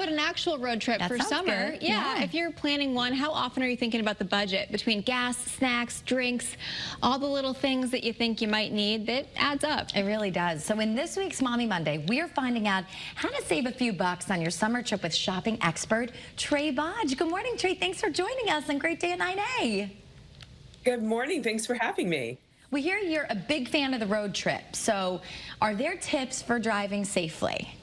But an actual road trip That for sounds summer, good. yeah, if you're planning one, how often are you thinking about the budget between gas, snacks, drinks, all the little things that you think you might need? That adds up. It really does. So in this week's Mommy Monday, we're finding out how to save a few bucks on your summer trip with shopping expert Trae Bodge. Good morning, Trae. Thanks for joining us and great day at 9A. Good morning. Thanks for having me. We hear you're a big fan of the road trip. So are there tips for driving safely?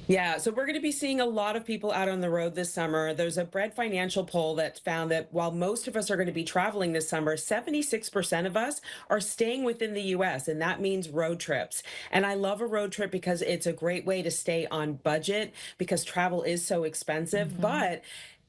Yeah, so we're going to be seeing a lot of people out on the road this summer. There's a Bread Financial poll that found that while most of us are going to be traveling this summer, 76% of us are staying within the US, and that means road trips. And I love a road trip because it's a great way to stay on budget because travel is so expensive. But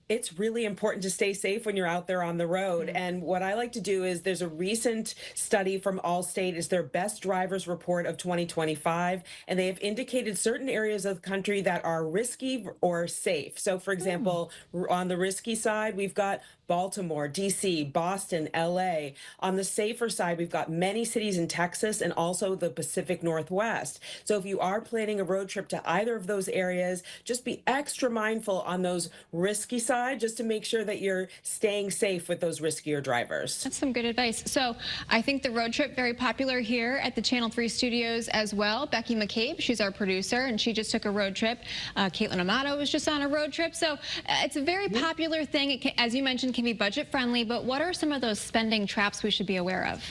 it's really important to stay safe when you're out there on the road. And what I like to do is there's a recent study from Allstate, is their best drivers report of 2025, and they have indicated certain areas of the country that are risky or safe. So for example, on the risky side, we've got Baltimore, DC, Boston, LA. On the safer side, we've got many cities in Texas and also the Pacific Northwest. So if you are planning a road trip to either of those areas, just be extra mindful on those risky sides just to make sure that you're staying safe with those riskier drivers. That's some good advice. So I think the road trip very popular here at the Channel 3 studios as well. Becky McCabe, she's our producer, and she just took a road trip. Caitlin Amato was just on a road trip. So it's a very popular thing. It can, as you mentioned, can be budget friendly, but what are some of those spending traps we should be aware of?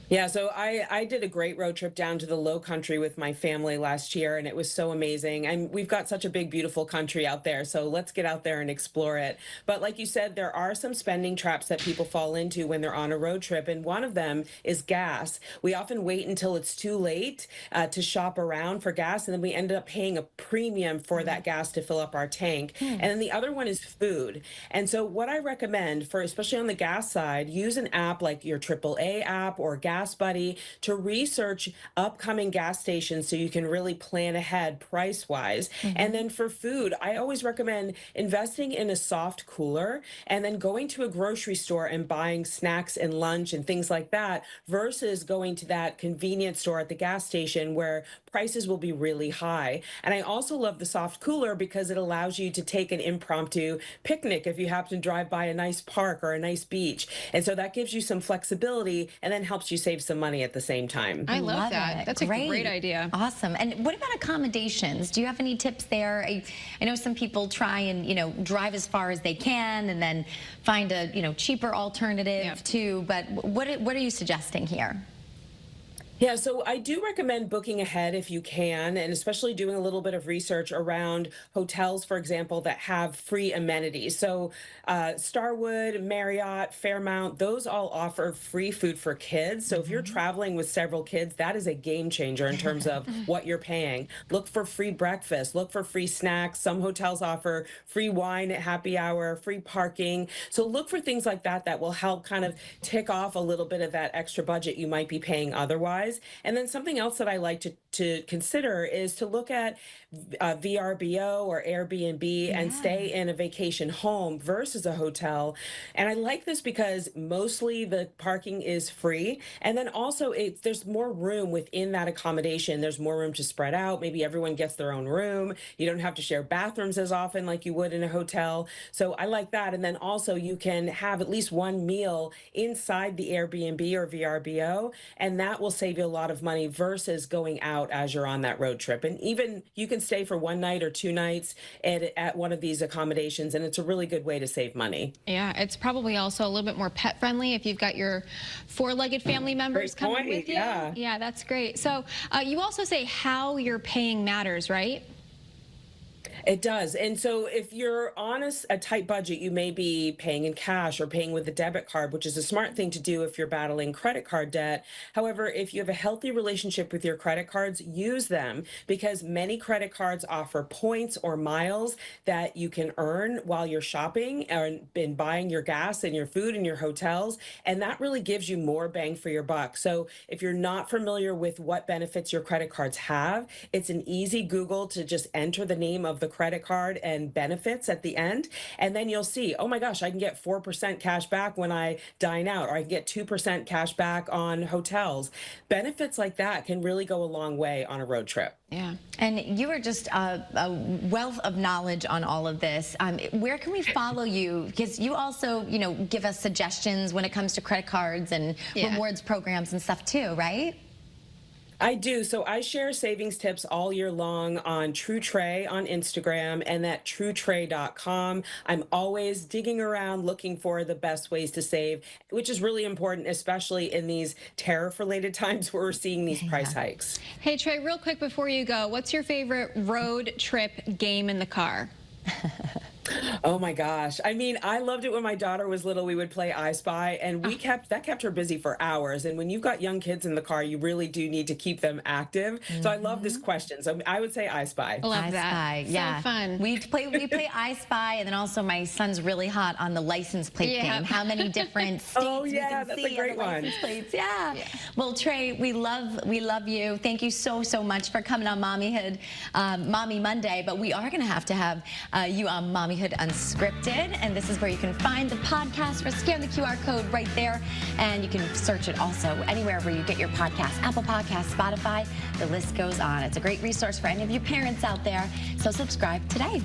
Yeah, so I did a great road trip down to the Low Country with my family last year, and it was so amazing. And we've got such a big, beautiful country out there, so let's get out there and explore it. But like you said, there are some spending traps that people fall into when they're on a road trip, and one of them is gas. We often wait until it's too late to shop around for gas, and then we end up paying a premium for that gas to fill up our tank. And then the other one is food. And so what I recommend for, especially on the gas side, use an app like your AAA app or Gas Buddy to research upcoming gas stations so you can really plan ahead price wise. And then for food, I always recommend investing in a soft cooler and then going to a grocery store and buying snacks and lunch and things like that versus going to that convenience store at the gas station where prices will be really high. And I also love the soft cooler because it allows you to take an impromptu picnic if you happen to drive by a nice park or a nice beach. And so that gives you some flexibility and then helps you save some money at the same time. I love that. It. That's a great idea. Awesome. And what about accommodations? Do you have any tips there? I know some people try and, drive as far as they can and then find a, cheaper alternative too. But what are you suggesting here? Yeah, so I do recommend booking ahead if you can, and especially doing a little bit of research around hotels, for example, that have free amenities. So Starwood, Marriott, Fairmount, those all offer free food for kids. So if you're traveling with several kids, that is a game changer in terms of what you're paying. Look for free breakfast, look for free snacks. Some hotels offer free wine at happy hour, free parking. So look for things like that that will help kind of tick off a little bit of that extra budget you might be paying otherwise. And then something else that I like to consider is to look at VRBO or Airbnb and stay in a vacation home versus a hotel. And I like this because mostly the parking is free. And then also there's more room within that accommodation. There's more room to spread out. Maybe everyone gets their own room. You don't have to share bathrooms as often like you would in a hotel. So I like that. And then also you can have at least one meal inside the Airbnb or VRBO, and that will save you a lot of money versus going out as you're on that road trip. And even you can stay for one night or 2 nights at one of these accommodations, and it's a really good way to save money. Yeah, it's probably also a little bit more pet friendly if you've got your 4-legged family members coming with you. Yeah, that's great. So you also say how you're paying matters, right? It does. And so if you're on a tight budget, you may be paying in cash or paying with a debit card, which is a smart thing to do if you're battling credit card debt. However, if you have a healthy relationship with your credit cards, use them because many credit cards offer points or miles that you can earn while you're shopping and buying your gas and your food and your hotels. And that really gives you more bang for your buck. So if you're not familiar with what benefits your credit cards have, it's an easy Google to just enter the name of the credit card and benefits at the end. And then you'll see, oh my gosh, I can get 4% cash back when I dine out, or I can get 2% cash back on hotels. Benefits like that can really go a long way on a road trip. Yeah. And you are just a wealth of knowledge on all of this. Where can we follow you? Because you also, give us suggestions when it comes to credit cards and rewards programs and stuff too, right? I do. So I share savings tips all year long on True Trae on Instagram and at truetrae.com. I'm always digging around looking for the best ways to save, which is really important, especially in these tariff-related times where we're seeing these price hikes. Hey, Trae, real quick before you go, what's your favorite road trip game in the car? Oh my gosh. I mean, I loved it when my daughter was little. We would play I Spy, and that kept her busy for hours. And when you've got young kids in the car, you really do need to keep them active. So I love this question. So I would say I Spy. I love I that. Spy. Yeah. So fun. We play I Spy, and then also my son's really hot on the license plate game. How many different states we can that's see a great on the one. license plates. Yeah. Well, Trae, we love you. Thank you so much for coming on Mommyhood, Mommy Monday. But we are going to have you on Mommyhood Unscripted, and this is where you can find the podcast. Scan the QR code right there, and you can search it also anywhere where you get your podcasts, Apple Podcasts, Spotify, the list goes on. It's a great resource for any of you parents out there, so subscribe today.